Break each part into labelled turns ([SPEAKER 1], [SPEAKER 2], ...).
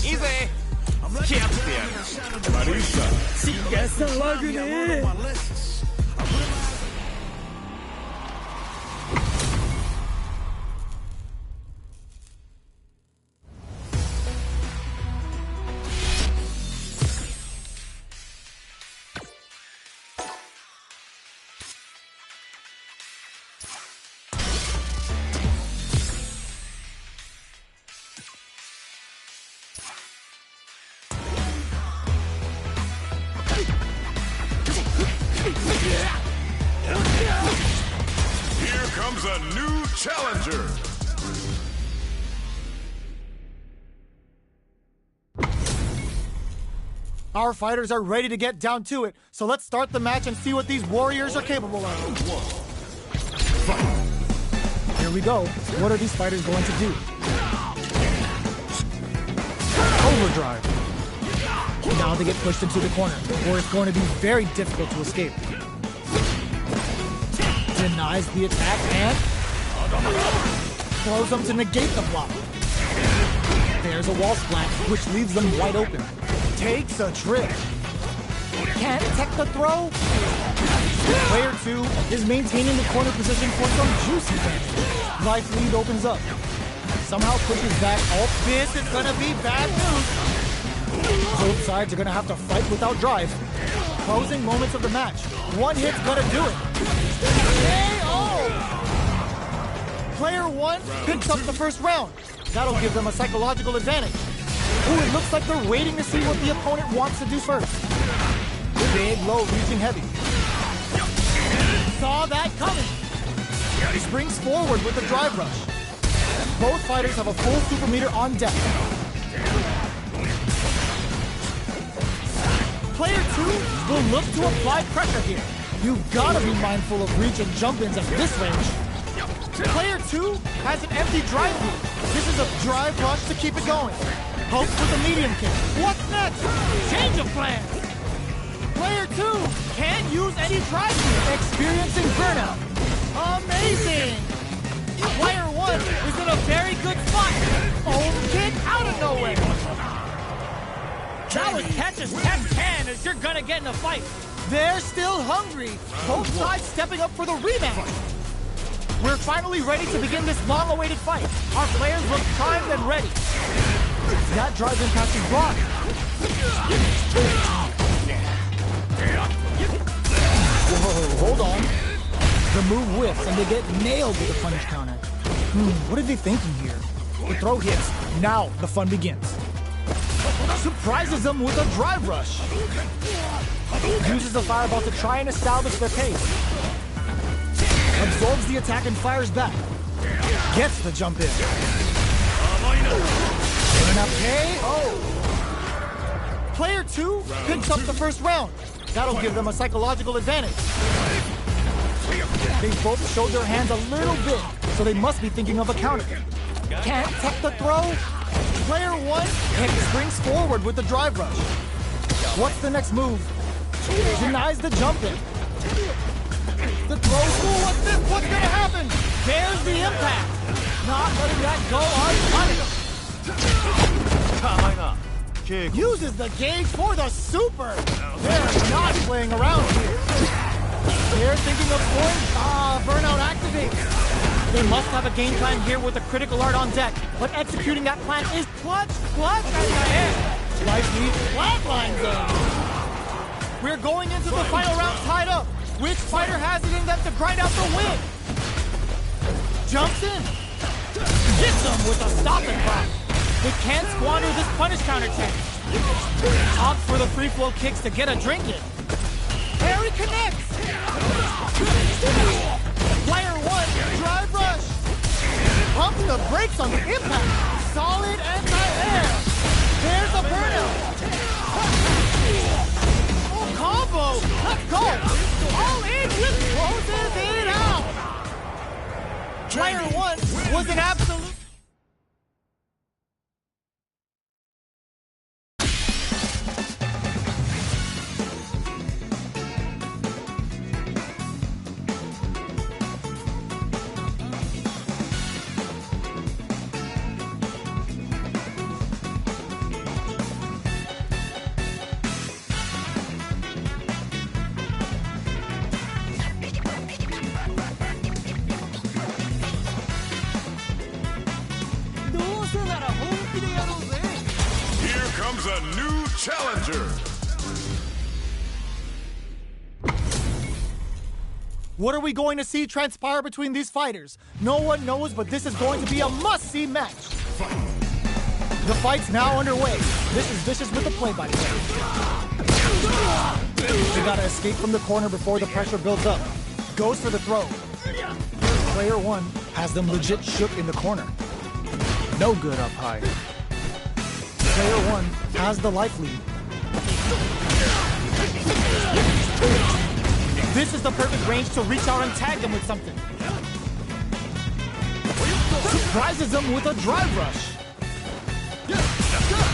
[SPEAKER 1] Easy. 付き合ってやる。マリーサ。
[SPEAKER 2] 血が騒ぐね。
[SPEAKER 1] Here comes a new challenger.
[SPEAKER 3] Our fighters are ready to get down to it, so let's start the match and see what these warriors are capable of. Here we go. What are these fighters going to do? Overdrive. Now they get pushed into the corner, where it's going to be very difficult to escape. Denies the attack and throws them to negate the block. There's a wall splat, which leaves them wide open. Takes a trip. Can't tech the throw. Player 2 is maintaining the corner position for some juicy damage. Life lead opens up. Somehow pushes back. Oh, this is gonna be bad news. Both sides are gonna have to fight without drive. Closing moments of the match. One hit's gonna do it. KO! Player 1 picks up the first round. That'll give them a psychological advantage. Ooh, it looks like they're waiting to see what the opponent wants to do first. Big low reaching heavy. Saw that coming. He springs forward with the drive rush. Both fighters have a full super meter on deck. Player 2 will look to apply pressure here. You've gotta be mindful of reach and jump-ins at this range. Player 2 has an empty drive loop. This is a drive rush to keep it going. Hopes with a medium kick. What's next? Change of plans. Player 2 can't use any drive loop. Experiencing burnout. Amazing. Player 1 is in a very good spot. Own kick out of nowhere. That was catch as catch can as you're gonna get in a fight. They're still hungry. Both sides stepping up for the rebound. We're finally ready to begin this long-awaited fight. Our players look primed and ready. That drive impact is blocked. Whoa, hold on. The move whiffs and they get nailed with a punish counter. What are they thinking here? The throw hits. Now the fun begins. Surprises them with a drive rush. Uses the fireball to try and establish their pace. Absorbs the attack and fires back. Gets the jump in. And a KO. Player 2 picks up the first round. That'll give them a psychological advantage. They both showed their hands a little bit, so they must be thinking of a counter. Can't tech the throw. Player 1 springs forward with the drive rush. What's the next move? Denies the jump in. The throw. Ooh, what's this? What's gonna happen? There's the impact. Not letting that go unpunished. Uses the gauge for the super. They're not playing around here. They're thinking of scoring. Burnout activates. They must have a game plan here with a critical art on deck, but executing that plan is clutch, and the end. Life leads flatline zone. We're going into the final round tied up. Which fighter has it in them to grind out the win? Jumps in. Gets them with a stop and block. They can't squander this punish counter chance. Opts for the free flow kicks to get a drink in. Harry connects. Player 1, drive rush. Pumps the brakes on the impact. Solid anti-air. There's a burnout. Oh, combo. Let's go. All in with closes it out. Player 1 was an absolute...
[SPEAKER 1] comes a new challenger.
[SPEAKER 3] What are we going to see transpire between these fighters? No one knows, but this is going to be a must-see match. The fight's now underway. This is Vicious with the play-by-play. They gotta escape from the corner before the pressure builds up. Goes for the throw. Player one has them legit shook in the corner. No good up high. Player one has the life lead. This is the perfect range to reach out and tag them with something. Surprises them with a drive rush.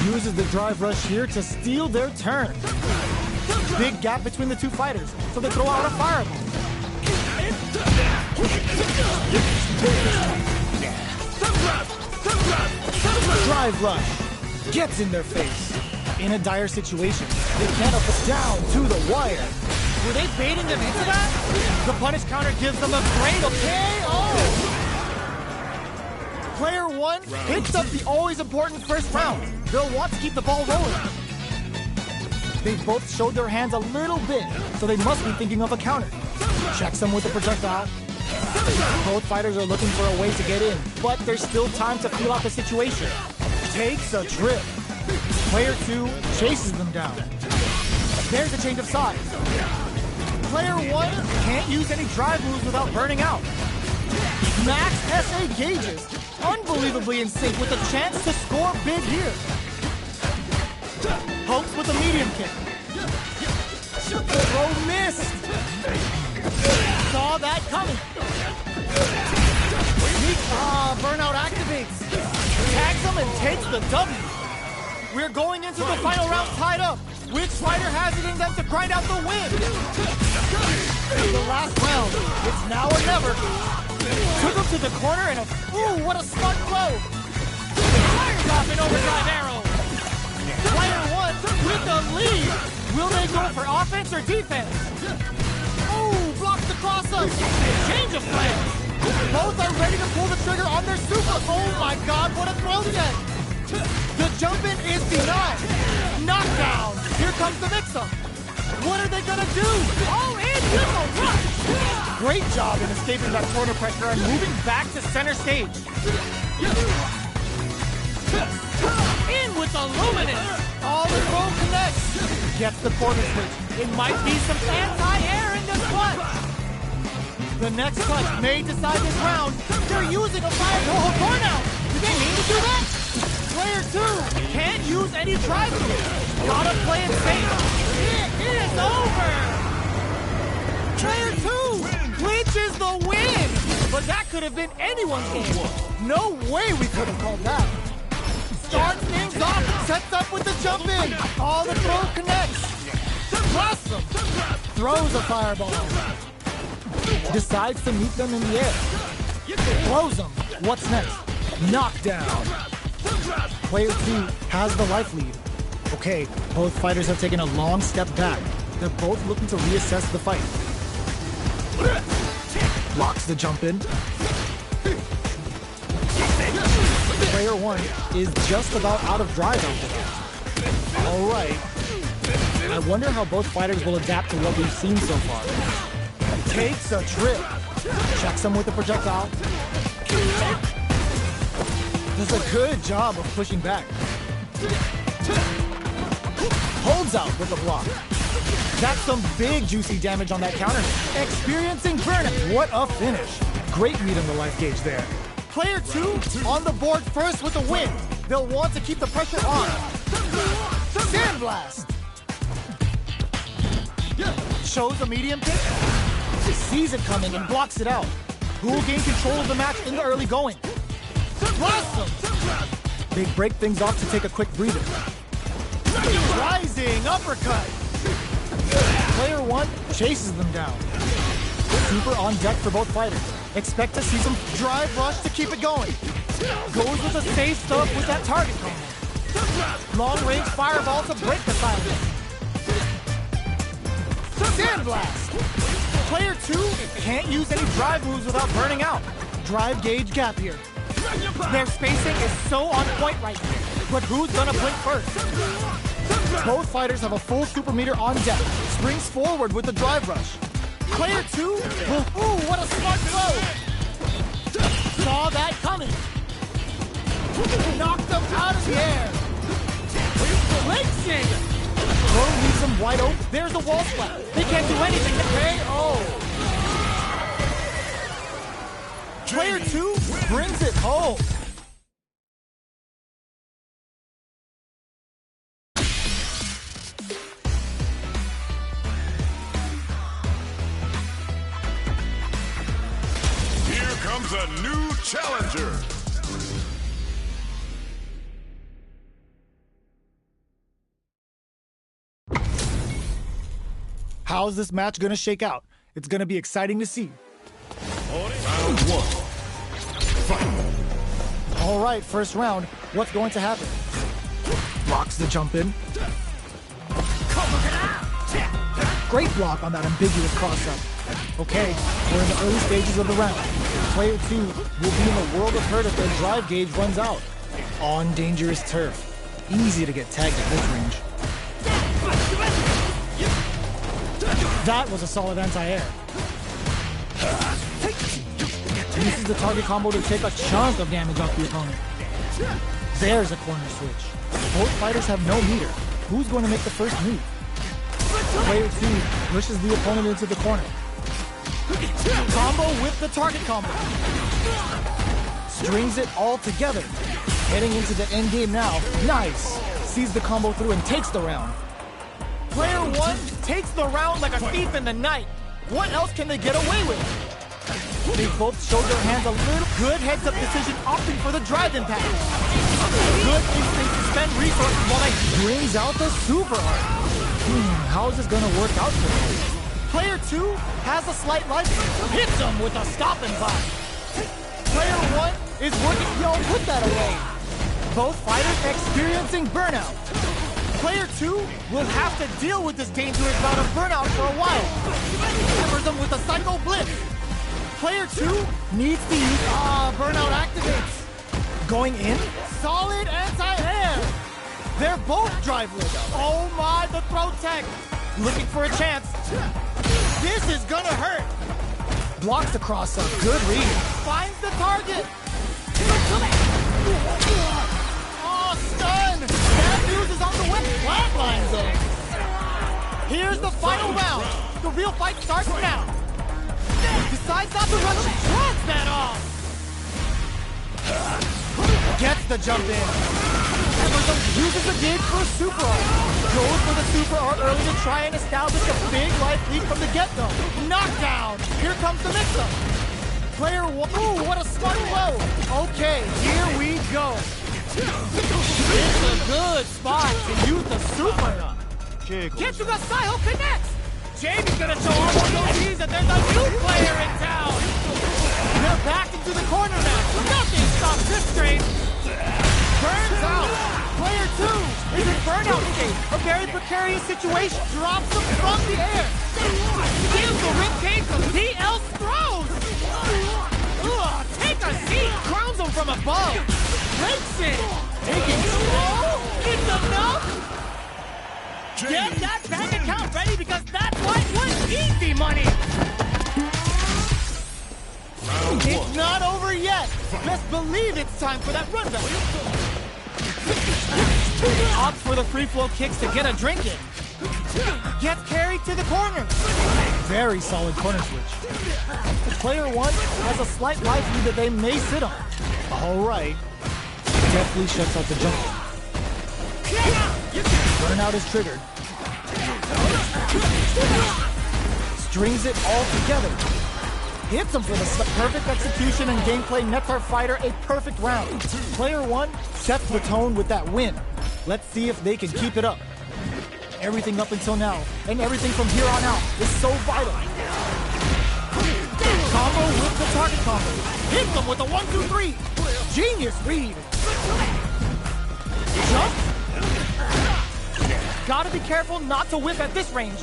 [SPEAKER 3] Uses the drive rush here to steal their turn. Big gap between the two fighters, so they throw out a fireball. Drive rush. Gets in their face. In a dire situation, they can't up down to the wire. Were they baiting them into that? The punish counter gives them a great KO! Player one hits up the always important first round. They'll want to keep the ball rolling. They both showed their hands a little bit, so they must be thinking of a counter. Checks them with a projectile. Both fighters are looking for a way to get in, but there's still time to feel out the situation. Takes a trip. Player two chases them down. There's a change of sides. Player one can't use any drive moves without burning out. Max SA gauges, unbelievably in sync with a chance to score big here. Pokes with a medium kick. Throw missed. Saw that coming. Burnout activates. Tags him and takes the W. We're going into the final round tied up. Which fighter has it in them to grind out the win? The last round. It's now or never. Took him to the corner and ooh, what a smart blow. Fires off an overdrive arrow. Player one with the lead. Will they go for offense or defense? Oh, blocks the cross-up. Change of plans. Both are ready to pull the trigger on their super. Oh my God, what a throw set. The jump-in is denied. Knockdown. Here comes the mix-up. What are they gonna do? All in with a rush. Great job in escaping that corner pressure and moving back to center stage. In with the luminous. All the throw connects. Gets the corner switch. It might be some anti-air in this one. The next touch may decide this round. They're using a fire to corner now. Do they mean to do that? Player two can't use any drive moves. Gotta play it safe. It is over. Player two clinches the win. But that could have been anyone's game. No way we could have called that. Starts things off and sets up with the jump in. All the throw connects. Awesome. Throws a fireball. Decides to meet them in the air. Throws them. What's next? Knockdown. Player two has the life lead. Okay, both fighters have taken a long step back. They're both looking to reassess the fight. Blocks the jump in. Player one is just about out of drive after that. All right. I wonder how both fighters will adapt to what we've seen so far. Takes a trip. Checks him with the projectile. Does a good job of pushing back. Holds out with the block. That's some big juicy damage on that counter. Experiencing burnout. What a finish. Great meat on the life gauge there. Player two on the board first with the win. They'll want to keep the pressure on. Sandblast. Shows a medium kick. Sees it coming and blocks it out. Who will gain control of the match in the early going? Blossom. They break things off to take a quick breather. Rising uppercut. Player one chases them down. Super on deck for both fighters. Expect to see some drive rush to keep it going. Goes with the safe stuff with that target combo. Long range fireball to break the silence. Sandblast. Player two can't use any drive moves without burning out. Drive gauge gap here. Their spacing is so on point right here. But who's gonna blink first? Both fighters have a full super meter on deck. Springs forward with the drive rush. Player 2 will, ooh, what a smart throw! Saw that coming. Knocked them out of the air. Lynching! Throw leaves them wide open. There's a wall splat. They can't do anything to KO. Player 2 brings it home.
[SPEAKER 1] Here comes a new challenger.
[SPEAKER 3] How's this match gonna shake out? It's gonna be exciting to see.
[SPEAKER 1] Round 1. Fight.
[SPEAKER 3] All right, first round. What's going to happen? Blocks the jump in. Great block on that ambiguous cross-up. Okay, we're in the early stages of the round. Player 2 will be in a world of hurt if their drive gauge runs out. On dangerous turf. Easy to get tagged at this range. That was a solid anti-air. Uses the target combo to take a chunk of damage off the opponent. There's a corner switch. Both fighters have no meter. Who's going to make the first move? Player 2 pushes the opponent into the corner. Combo with the target combo. Strings it all together. Heading into the end game now. Nice. Sees the combo through and takes the round. Player 1 takes the round like a thief in the night. What else can they get away with? They both showed their hands a little. Good heads-up decision opting for the drive impact. Good instinct to spend resources while they brings out the super art. How is this going to work out for them? Player 2 has a slight life. Hits him with a stop and pop. Player 1 is working. Yo, put that away. Both fighters experiencing burnout. Player 2 will have to deal with this dangerous bout of burnout for a while. Covers them with a psycho blitz. Player 2 needs to use burnout activates. Going in, solid anti-air. They're both driveless. Oh my, the throw tech. Looking for a chance. This is gonna hurt. Blocks the cross-up, good read. Finds the target. Oh, stun. Bad news is on the way. Flatlines them. Here's the final round. The real fight starts now. Decides not to rush it. Drops that off. Gets the jump in. Emerson uses the dig for a super art. Goes for the super art early to try and establish a big life lead from the get-go. Knockdown. Here comes the mix-up. Player 1. Ooh, what a smart blow. Okay, here we go. It's a good spot to use the super art. Getsuga Saiho connects. Jamie's gonna show all of those that there's a new player in town. They're back into the corner now. Nothing stops this train. Burns out. Player 2 is in burnout state. A very precarious situation. Drops him from the air. Gives the ribcage of DL throws. Ugh, take a seat. Crowns him from above. Breaks it. Taking slow. It's enough. Get that bank account ready because that fight was easy money. It's not over yet. Best believe it's time for that run back. Opts for the free flow kicks to get a drink in. Gets carried to the corner. Very solid corner switch. Player 1 has a slight life lead that they may sit on. All right. Deftly shuts out the jump. Burnout is triggered. Strings it all together. Hits him for the perfect execution and gameplay nets our fighter a perfect round. Player 1 sets the tone with that win. Let's see if they can keep it up. Everything up until now, and everything from here on out, is so vital. Combo with the target combo. Hits him with a 1-2-3. Genius read. Jump. Gotta be careful not to whip at this range.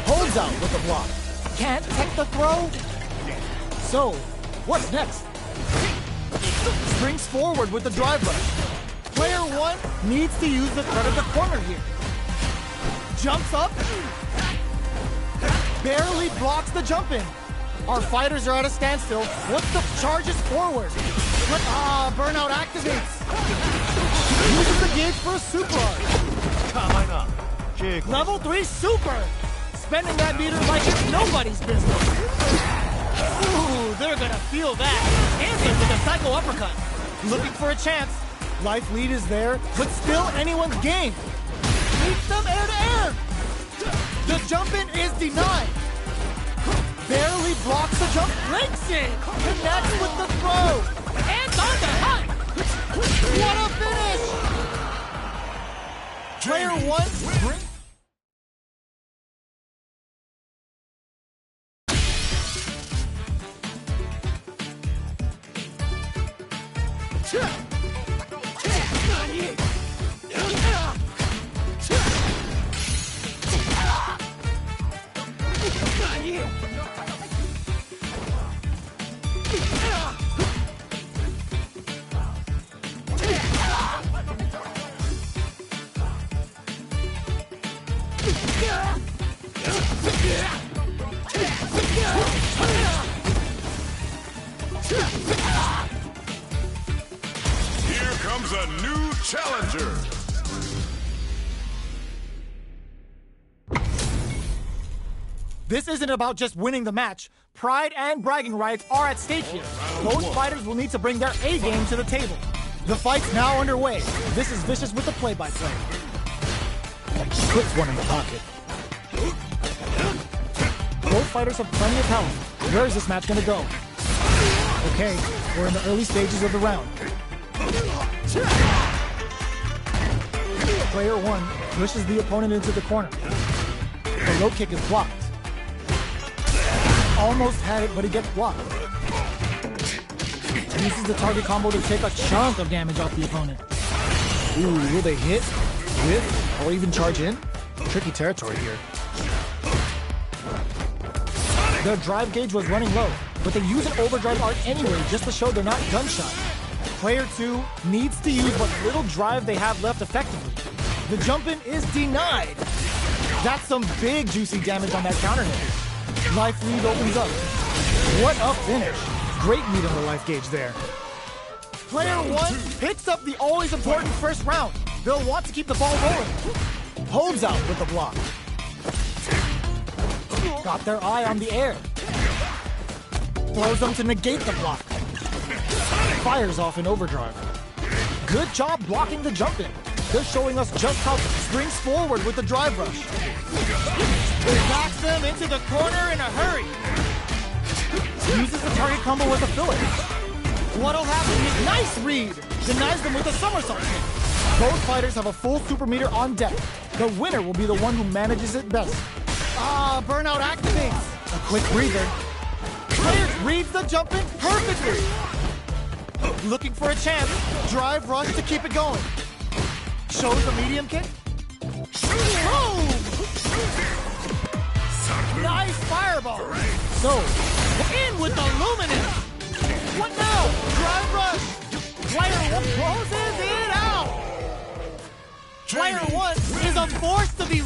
[SPEAKER 3] Holds out with the block. Can't take the throw. So, what's next? Springs forward with the drive rush. Player 1 needs to use the threat of the corner here. Jumps up. Barely blocks the jump in. Our fighters are at a standstill. What's the charges forward? Burnout activates. Uses the gauge for a super art. Level 3 super. Spending that meter like it's nobody's business. Ooh, they're gonna feel that. Answers with a psycho uppercut. Looking for a chance. Life lead is there, but still anyone's game. Meets them air to air. The jump in is denied. Barely blocks the jump. Links it. Connects with the throw. And on the hunt. What a finish. Player 1 brings.
[SPEAKER 1] Here comes a new challenger.
[SPEAKER 3] This isn't about just winning the match. Pride and bragging rights are at stake here. Both fighters will need to bring their A game to the table. The fight's now underway. This is Vicious with the play-by-play. Puts one in the pocket. Both fighters have plenty of talent. Where is this match gonna go? Okay, we're in the early stages of the round. Player 1 pushes the opponent into the corner. The low kick is blocked. Almost had it, but he gets blocked. Uses the target combo to take a chunk of damage off the opponent. Ooh, will they hit, whiff, or even charge in? Tricky territory here. Their drive gauge was running low, but they use an overdrive art anyway just to show they're not gun-shy. Player 2 needs to use what little drive they have left effectively. The jump-in is denied. That's some big juicy damage on that counter hit. Life lead opens up. What a finish. Great lead on the life gauge there. Player 1 picks up the always important first round. They'll want to keep the ball rolling. Holds out with the block. Got their eye on the air. Throws them to negate the block. Fires off in overdrive. Good job blocking the jump in. They're showing us just how springs forward with the drive rush. Knocks them into the corner in a hurry. Uses the target combo with a filler. What'll happen is nice read. Denies them with a somersault kick. Both fighters have a full super meter on deck. The winner will be the one who manages it best. Burnout activates. A quick breather. Player reads the jump in perfectly. Looking for a chance. Drive rush to keep it going. Shows a medium kick. Boom! Nice fireball. So, in with the luminous. What now? Drive rush. Player 1 closes it out. Player 1 is a force to be...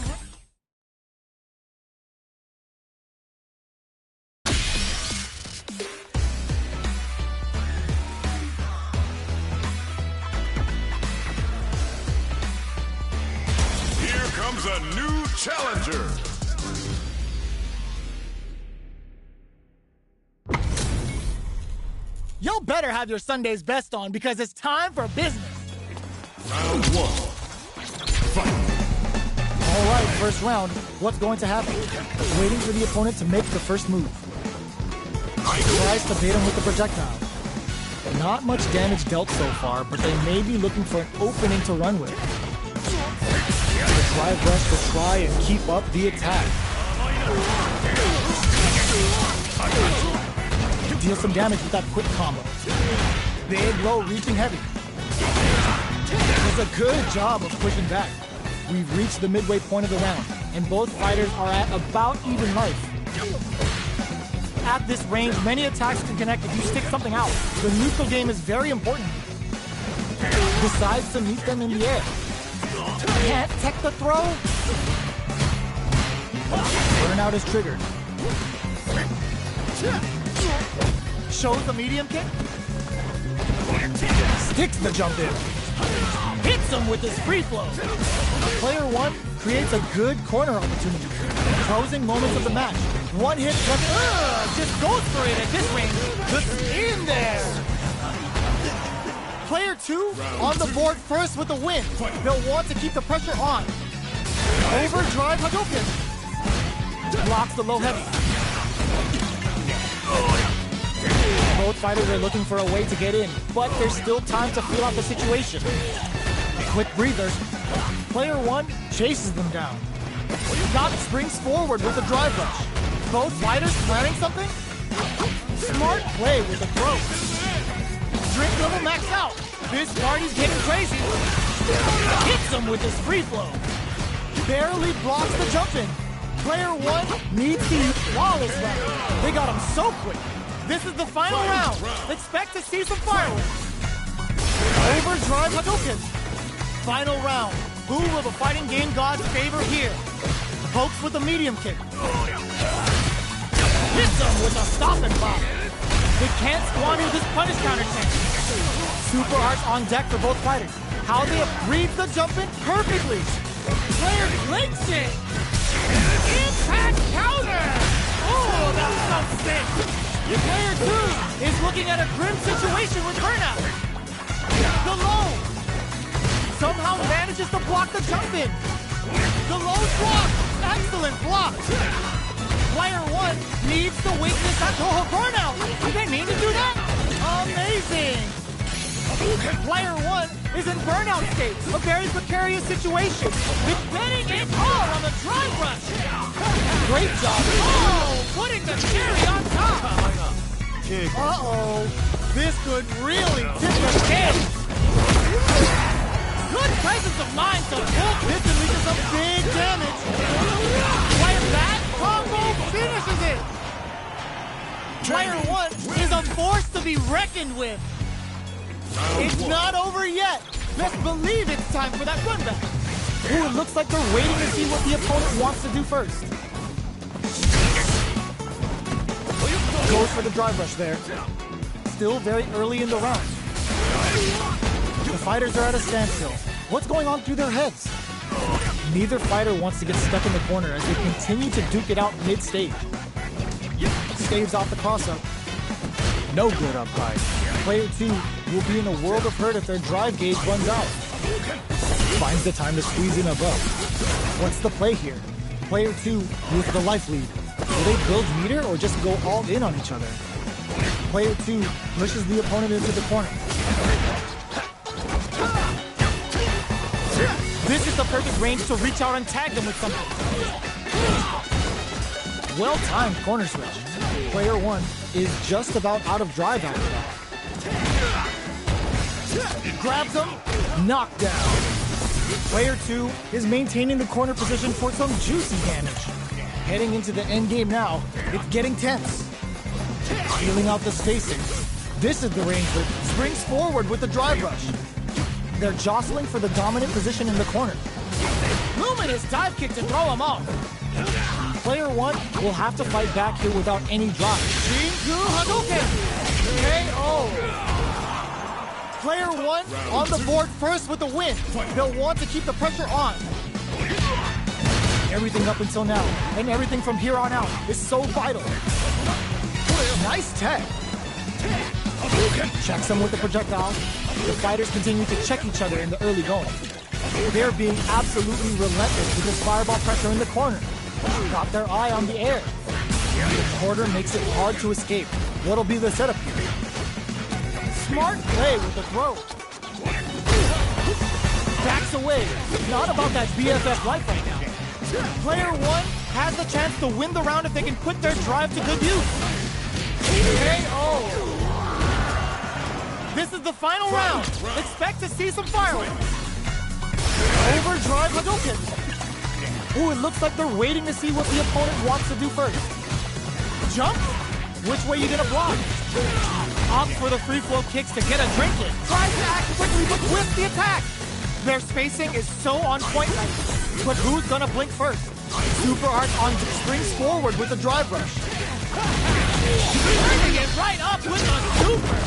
[SPEAKER 1] Here comes a new challenger.
[SPEAKER 3] Y'all better have your Sunday's best on because it's time for business.
[SPEAKER 1] Round 1. Fight.
[SPEAKER 3] All right, first round. What's going to happen? Waiting for the opponent to make the first move. Tries to bait him with the projectile. Not much damage dealt so far, but they may be looking for an opening to run with. The drive rush will try and keep up the attack. Deal some damage with that quick combo. Big, low, reaching heavy. Does a good job of pushing back. We've reached the midway point of the round, and both fighters are at about even life. At this range, many attacks can connect if you stick something out. The neutral game is very important. decides to meet them in the air. Can't tech the throw. Burnout is triggered. Shows the medium kick. Sticks the jump in. Hits him with his free flow. Player one creates a good corner opportunity. Closing moments of the match. One hit, just goes for it at this range. Just in there. Player two on the board first with the win. They'll want to keep the pressure on. Overdrive Hadouken. Blocks the low heavy. Both fighters are looking for a way to get in, but there's still time to feel out the situation. Quick breathers. Player one chases them down. Scott springs forward with a drive rush. Both fighters planning something? Smart play with the throw. Drink level maxed out. This party's getting crazy. Hits him with his free flow. Barely blocks the jump in. Player one needs to use flawless round. They got him so quick. This is the final round. Expect to see some fireworks. Overdrive Hadouken. Final round. Who will the fighting game gods favor here? Pokes with a medium kick. Hits him with a stop and block. They can't squander this punish counter tank. Super arts on deck for both fighters. How they reads the jump in perfectly. Player links it. Impact counter. Oh, that's so sick. Player two is looking at a grim situation with Burnout. The low somehow manages to block the jump in. The low block. Excellent block. Player one needs to weakness that Toho Burnout. Did they mean to do that? Amazing. Player one is in burnout state. A very precarious situation. Defending it all on the drive rush. Great job. Oh, putting the cherry on top. Uh-oh. This could really tip the scale. Good presence of mind to pull. This could lead to some big damage. Player that combo finishes it. Player one is a force to be reckoned with. It's not over yet. Best believe it's time for that run back. Ooh, it looks like they're waiting to see what the opponent wants to do first. Goes for the drive rush there. Still very early in the round. The fighters are at a standstill. What's going on through their heads? Neither fighter wants to get stuck in the corner as they continue to duke it out mid-stage. Staves off the cross-up. No good up high. Player two will be in a world of hurt if their drive gauge runs out. Finds the time to squeeze in above. What's the play here? Player two with the life lead. Will they build meter or just go all in on each other? Player two pushes the opponent into the corner. This is the perfect range to reach out and tag them with something. Well-timed corner switch. Player one is just about out of drive after that. Grabs him, knocked down. Player two is maintaining the corner position for some juicy damage. Heading into the end game now, it's getting tense. Feeling out the spacing. This is the range that springs forward with the drive rush. They're jostling for the dominant position in the corner. Luminous dive kick to throw him off. Player one will have to fight back here without any drop. Shinku Hadouken! KO! Player one on the board first with the win. They'll want to keep the pressure on. Everything up until now, and everything from here on out, is so vital. Nice tech. Checks him with the projectile. The fighters continue to check each other in the early going. They're being absolutely relentless with this fireball pressure in the corner. Got their eye on the air. The quarter makes it hard to escape. What'll be the setup here? Smart play with the throw. Backs away. Not about that BFF life right now. Player one has the chance to win the round if they can put their drive to good use. KO. This is the final round. Expect to see some fireworks. Overdrive Hadouken. Ooh, it looks like they're waiting to see what the opponent wants to do first. Jump? Which way you gonna block? opts for the free flow kicks to get a drink in. Tries to act quickly, but whiffs the attack. Their spacing is so on point right now. But who's gonna blink first? Super Art on springs forward with the drive rush.
[SPEAKER 2] Turning it right up with a super.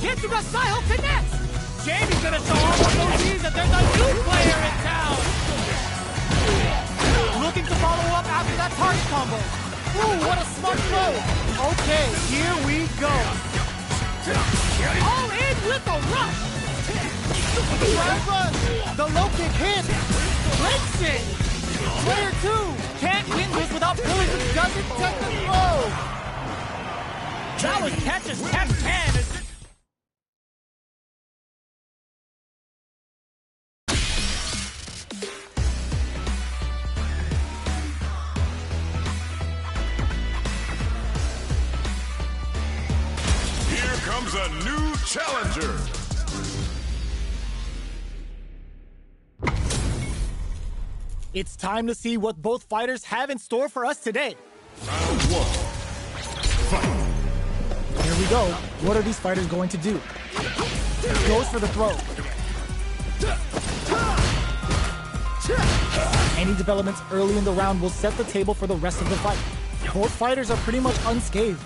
[SPEAKER 3] Getsuga Saiho connects.
[SPEAKER 2] Jamie's gonna show all of those G's that there's a new player in town.
[SPEAKER 3] Looking to follow up after that target combo. Ooh, what a smart throw. Okay, here we go.
[SPEAKER 2] All in with a rush.
[SPEAKER 3] Drive run. The low kick hit.
[SPEAKER 2] Links it.
[SPEAKER 3] Player 2 can't win this without pulling the doesn't take the throw.
[SPEAKER 2] That was catch as catch can.
[SPEAKER 1] Here comes a new challenger.
[SPEAKER 3] It's time to see what both fighters have in store for us today.
[SPEAKER 1] Round 1. Fight.
[SPEAKER 3] Here we go. What are these fighters going to do? Goes for the throw. Any developments early in the round will set the table for the rest of the fight. Both fighters are pretty much unscathed.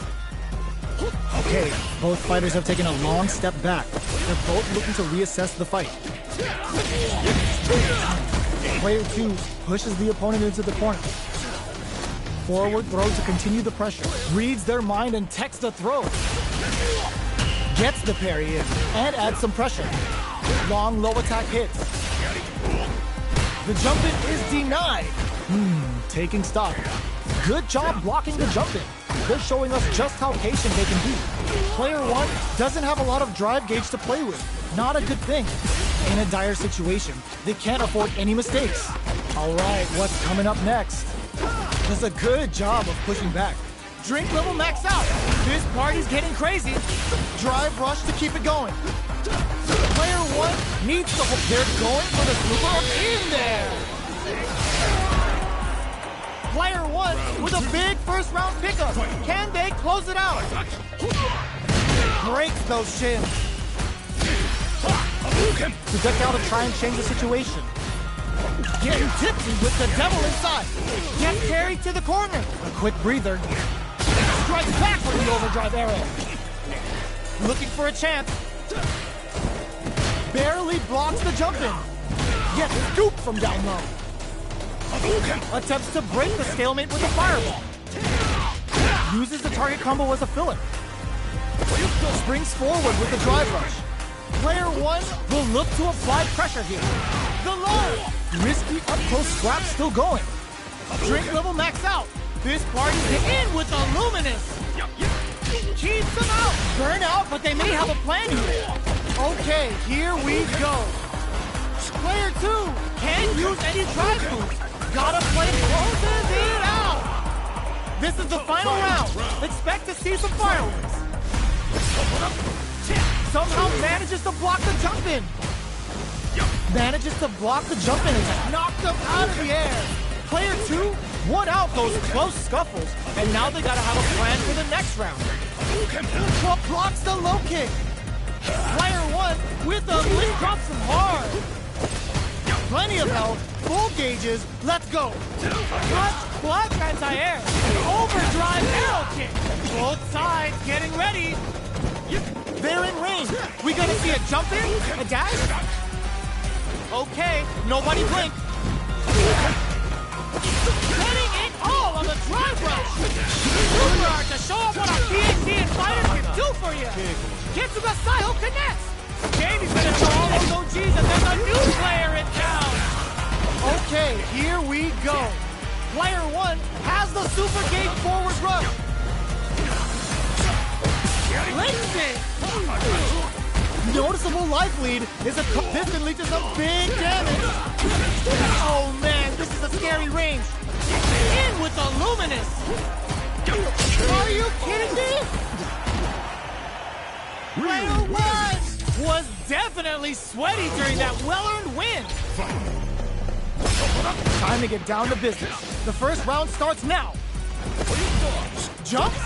[SPEAKER 3] Okay, both fighters have taken a long step back. They're both looking to reassess the fight. Player 2 pushes the opponent into the corner. Forward throw to continue the pressure. Reads their mind and techs the throw. Gets the parry in and adds some pressure. Long low attack hits. The jump in is denied. Taking stock. Good job blocking the jump in. They're showing us just how patient they can be. Player 1 doesn't have a lot of drive gauge to play with. Not a good thing. In a dire situation, they can't afford any mistakes. All right, what's coming up next? Does a good job of pushing back. Drink level max out. This party's getting crazy. Drive rush to keep it going. Player 1 needs to hope they're going for the super in there. Player 1 with a big first round pickup. Can they close it out? Breaks those shins. The deck out to try and change the situation. Getting tipsy with the devil inside. Gets carried to the corner. A quick breather. Strikes back with the overdrive arrow. Looking for a chance. Barely blocks the jump in. Gets scooped from down low. Attempts to break the stalemate with a fireball. Uses the target combo as a filler. Springs forward with the drive rush. Player 1 will look to apply pressure here. The low! Risky up-close scrap still going. Drink level max out. This party's in with the Luminous. Keeps them out. Burn out, but they may have a plan here. Okay, here we go. Player 2 can't use any drive moves. Gotta play closes it out. This is the final round. Expect to see some fireworks. Somehow manages to block the jump in. Manages to block the jump in attack. Knocked them out of the air. Player 2 won out those close scuffles, and now they gotta have a plan for the next round. Blocks the low kick. Player 1 with a link drops him hard. Plenty of health, full gauges, let's go. Clutch, block anti-air, overdrive arrow kick. Both sides getting ready. They're in range. We gonna see a jump in? A dash? Okay, nobody blink. Setting it all on the drive rush. Super Art to show off what our PhD and fighters can do for you. Getsuga Saiho connects. Jamie's gonna show all those OGs that there's a new player in town. Okay, here we go. Player 1 has the super gauge forward rush. Links it. Noticeable life lead is a this can lead to some big damage. Oh man, this is a scary range. In with the Luminous. Are you kidding me? Player 1 was definitely sweaty during that well-earned win. Time to get down to business. The first round starts now. Jumps.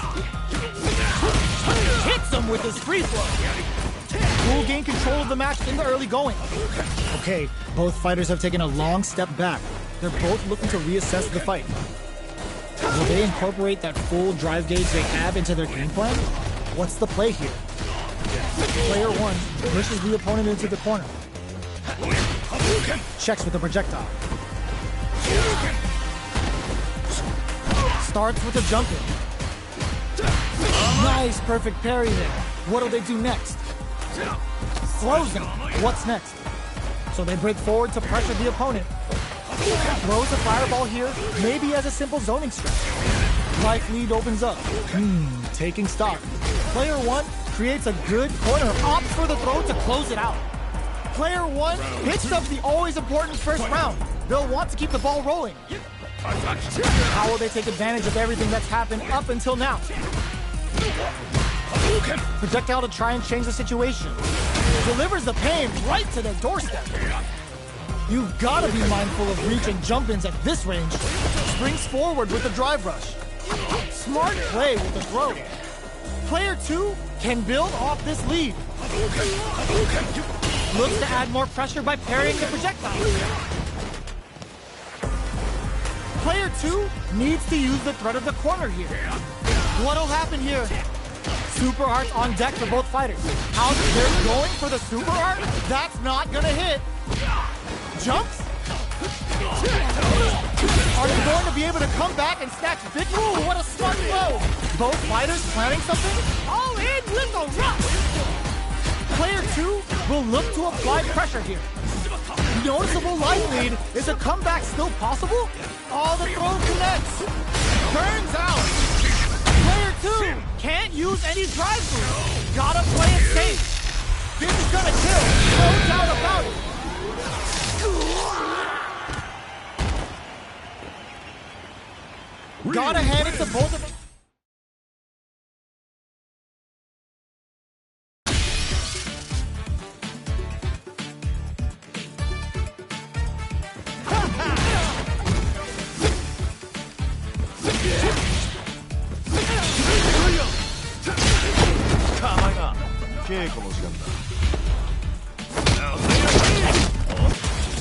[SPEAKER 3] Hits him with his free throw. Will gain control of the match in the early going. Okay, both fighters have taken a long step back. They're both looking to reassess the fight. Will they incorporate that full drive gauge they have into their game plan? What's the play here? Player one pushes the opponent into the corner. Checks with a projectile. Starts with a jump in. Nice, perfect parry there. What'll they do next? Throws him. What's next? So they break forward to pressure the opponent. Throws a fireball here, maybe as a simple zoning stretch. Life lead opens up. Taking stock. Player one creates a good corner, opts for the throw to close it out. Player one picks up the always important first round. They'll want to keep the ball rolling. How will they take advantage of everything that's happened up until now? Projectile to try and change the situation. Delivers the pain right to their doorstep. You've got to be mindful of reach and jump-ins at this range. Springs forward with the drive rush. Smart play with the throw. Player two can build off this lead. Looks to add more pressure by parrying the projectile. Player two needs to use the threat of the corner here. What'll happen here? Super Arts on deck for both fighters. They're going for the Super Art? That's not gonna hit. Jumps? Are you going to be able to come back and snatch victory? Ooh, what a smart blow! Both fighters planning something? All in with the rush! Player two will look to apply pressure here. Noticeable life lead. Is a comeback still possible? Oh, the throw connects. Burns out. Player two can't use any drive-through. Gotta play it safe. This is gonna kill. No doubt about it. Gotta hand it to both of them.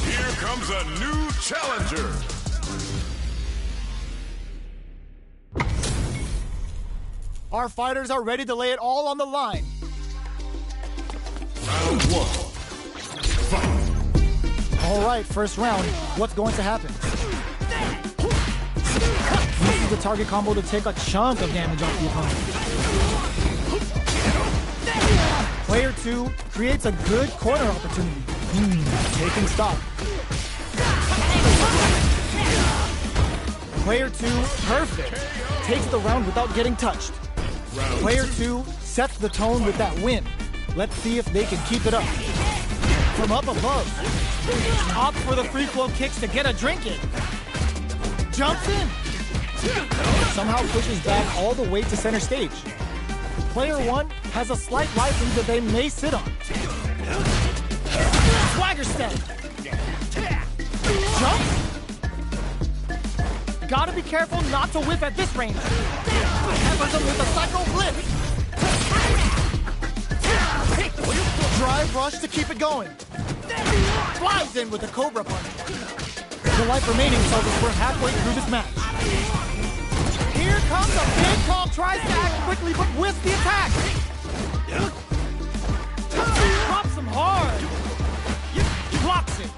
[SPEAKER 1] Here comes a new challenger.
[SPEAKER 3] Our fighters are ready to lay it all on the line.
[SPEAKER 1] Round one. Fight.
[SPEAKER 3] All right, first round. What's going to happen? Uses the target combo to take a chunk of damage off the opponent. Player two creates a good corner opportunity. Taking stock. Player two, perfect. Takes the round without getting touched. Player two sets the tone with that win. Let's see if they can keep it up. From up above. Opts for the free flow kicks to get a drink in. Jumps in. Somehow pushes back all the way to center stage. Player one has a slight life lead that they may sit on. Swagger step. Jump. Gotta be careful not to whip at this range. Peppers him with a psycho flip. Drive rush to keep it going. Flies in with a cobra punch. The life remaining tells us we're halfway through this match. Here comes a big call. Tries to act quickly, but whiffs the attack. Drops him hard. Blocks it.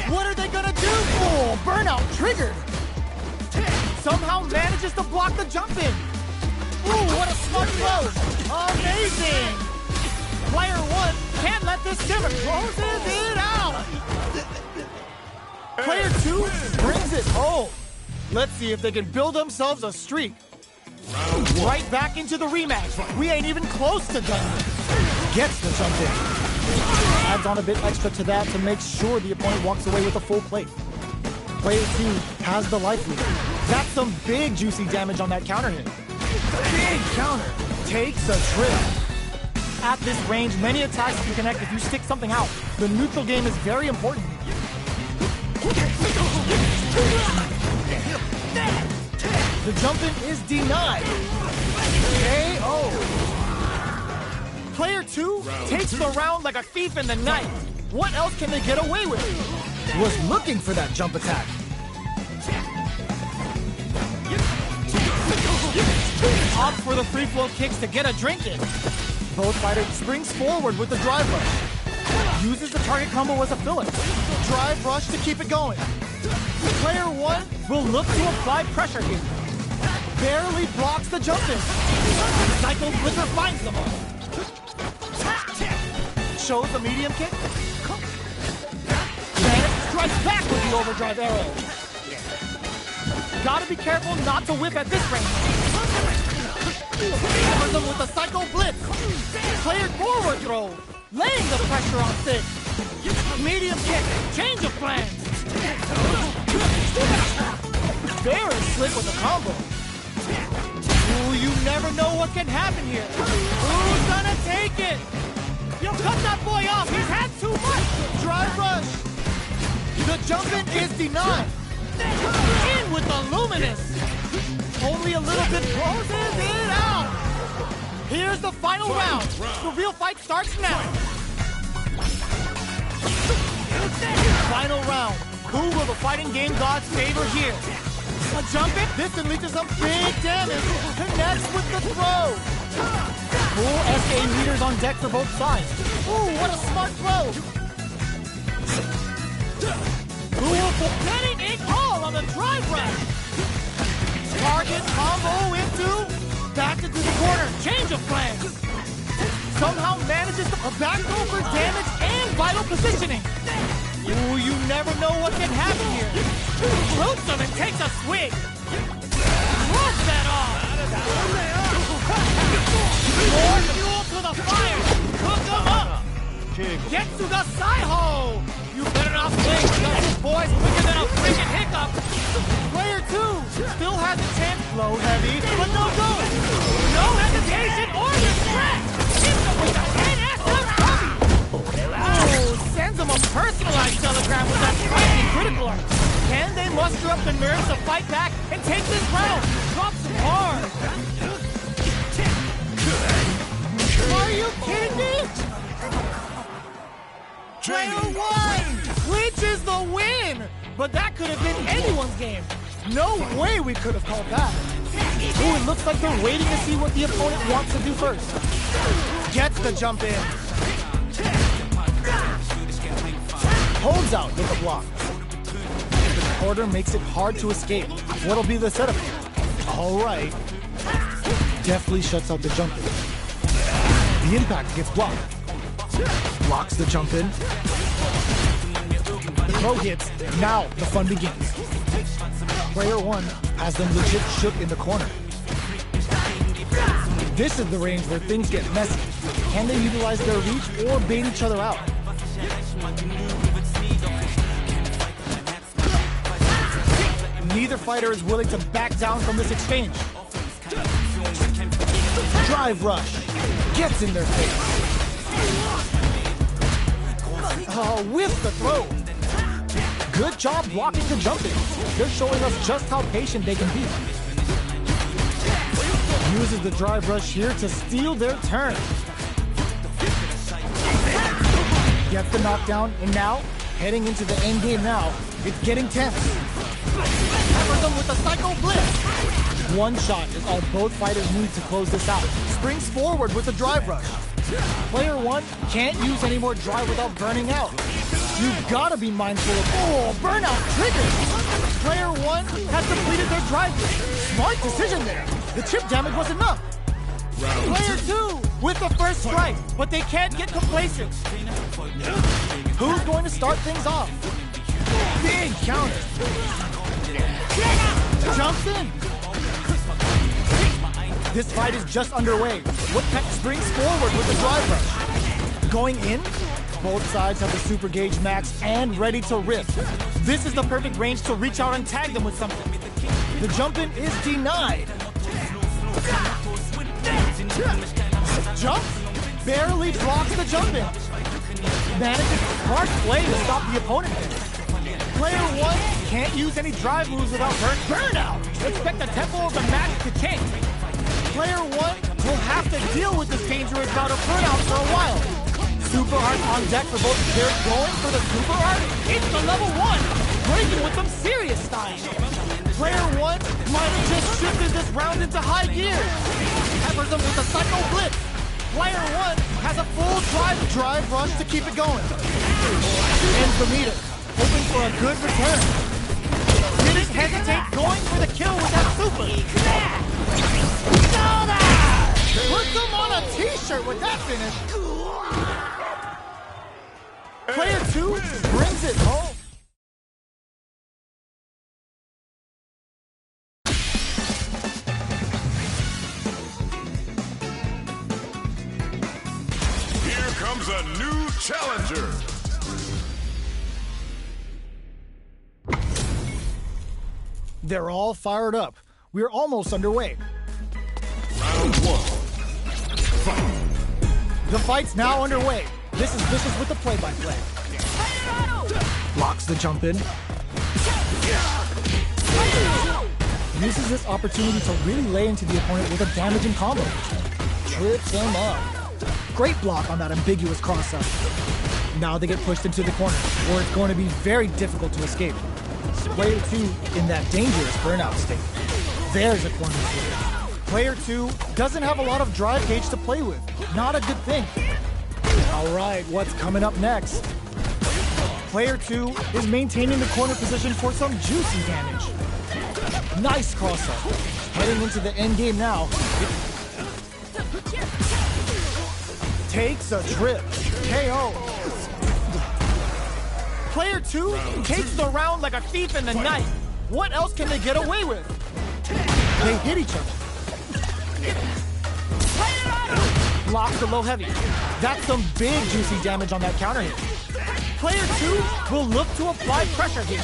[SPEAKER 3] What are they gonna do? Oh, burnout triggered. Somehow manages to block the jump in. Ooh, what a smart blow. Amazing. Player one can't let this simmer. Closes it out. Player two brings it home. Let's see if they can build themselves a streak. Right back into the rematch. We ain't even close to done. Gets the jump in. Adds on a bit extra to that to make sure the opponent walks away with a full plate. Player two has the life lead. That's some big juicy damage on that counter hit. Big counter. Takes a trip. At this range, many attacks can connect if you stick something out. The neutral game is very important. The jump in is denied. Oh. Player 2 takes the round like a thief in the night. What else can they get away with? Was looking for that jump attack. Opt for the free flow kicks to get a drink in. Both fighters springs forward with the drive rush. Uses the target combo as a filler. Drive rush to keep it going. Player 1 will look to apply pressure here. Barely blocks the jump in. Cycle Flipper finds them. Shows the medium kick. Then strikes back with the overdrive arrow. Gotta be careful not to whip at this range. Covers them with a Cycle Blitz. Player forward throw. Laying the pressure on Sid. Medium kick. Change of plans. Very slick with the combo. Ooh, you never know what can happen here. Who's gonna take it? Yo, cut that boy off. He's had too much. Drive rush. The jump-in is denied. In with the Luminous. Only a little bit closes it out. Here's the final round. The real fight starts now. Final round. Who will the fighting game gods favor here? A jump in. This unleashes some big damage. Connects with the throw. Full SA meters on deck for both sides. Ooh, what a smart throw. Who will be getting it all on the drive rush? Target combo into. Back into the corner. Change of plans. Somehow manages a back throw for damage and vital positioning. Ooh, you never know what can happen here. Floats him and takes a swing. Throws that off. More fuel to the fire. Cook him up. Gets to the side-ho. You better not swing because this boy's quicker than a freaking hiccup. Player 2 still has a chance. Low heavy, but no go. No hesitation or distract. Hits him with a 10-SM heavy. Oh, sends him a personalized telegram with that spicy critical art. Can they muster up the nerves to fight back and take this round? Drops him hard. Are you kidding me? Player 1 clinches the win! But that could have been anyone's game. No way we could have called that. Ooh, it looks like they're waiting to see what the opponent wants to do first. Gets the jump in. Holds out with a block. The quarter makes it hard to escape. What'll be the setup here? All right. Deftly shuts out the jump in. The impact gets blocked. Blocks the jump in. The throw hits. Now the fun begins. Player 1 has them legit shook in the corner. This is the range where things get messy. Can they utilize their reach or bait each other out? Neither fighter is willing to back down from this exchange. Drive rush. Gets in their face. With the throw. Good job blocking the jump in. They're showing us just how patient they can be. Uses the drive rush here to steal their turn. Gets the knockdown, and now, heading into the end game now, it's getting tense. Peppers them with a Cycle Blitz. One shot is all both fighters need to close this out. Springs forward with a drive rush. Player 1 can't use any more drive without burning out. You've got to be mindful of, burnout triggers. Player 1 has completed their drive. Smart decision there. The chip damage was enough. Player 2 with the first strike, but they can't get complacent. Who's going to start things off? Big counter. Jumps in. This fight is just underway. Woodpeck springs forward with the drive rush. Going in, both sides have the super gauge max and ready to rip. This is the perfect range to reach out and tag them with something. The jump in is denied. Jump barely blocks the jump in. Manages smart play to stop the opponent. Player 1 can't use any drive moves without burnout. Expect the tempo of the match to change. Player 1 will have to deal with this dangerous bout of burnout for a while. Super Art on deck for both. They're going for the Super Art.
[SPEAKER 2] It's the level 1, breaking with some serious style.
[SPEAKER 3] Player 1 might have just shifted this round into high gear. Peppers them with a Psycho Blitz. Player 1 has a full drive rush to keep it going. And Vomita, hoping for a good return. Didn't hesitate going for the kill with that super. Put them on a t-shirt with that finish. Player 2 brings it home.
[SPEAKER 1] Here comes a new challenger.
[SPEAKER 3] They're all fired up. We're almost underway.
[SPEAKER 1] Round 1. Fight.
[SPEAKER 3] The fight's now underway. This is Vicious with the play-by-play. Blocks the jump in. Uses this opportunity to really lay into the opponent with a damaging combo. Trips him up. Great block on that ambiguous cross-up. Now they get pushed into the corner, where it's going to be very difficult to escape. Player 2 in that dangerous burnout state. There's a corner switch. Player 2 doesn't have a lot of drive gauge to play with. Not a good thing. All right, what's coming up next? Player 2 is maintaining the corner position for some juicy damage. Nice cross-up. Heading into the end game now. Takes a trip. KO. Player 2 takes the round like a thief in the night. What else can they get away with? They hit each other. Blocks the low heavy. That's some big juicy damage on that counter hit. Player 2 will look to apply pressure here.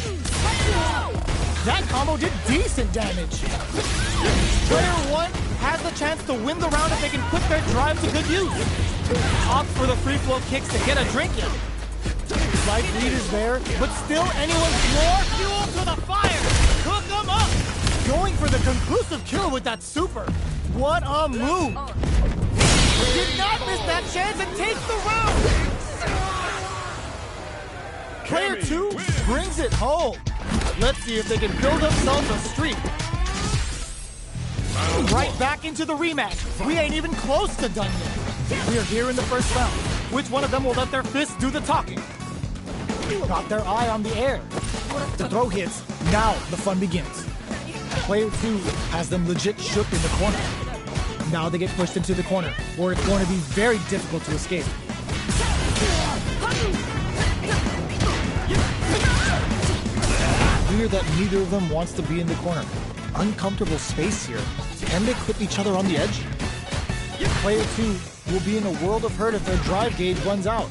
[SPEAKER 3] That combo did decent damage. Player 1 has the chance to win the round if they can put their drive to good use. Opts for the free flow kicks to get a drink in. Life lead is there, but still anyone's more
[SPEAKER 2] Fuel to the fire. Cook them up.
[SPEAKER 3] going for the conclusive kill with that super. What a move. Did not miss that chance and takes the round. Player 2 brings it home. Let's see if they can build themselves a streak. Right back into the rematch. We ain't even close to done yet. We are here in the first round. Which one of them will let their fists do the talking? Got their eye on the air. The throw hits. Now the fun begins. Player 2 has them legit shook in the corner. Now they get pushed into the corner, where it's going to be very difficult to escape. Clear that neither of them wants to be in the corner. Uncomfortable space here. Can they clip each other on the edge? Player 2 will be in a world of hurt if their drive gauge runs out.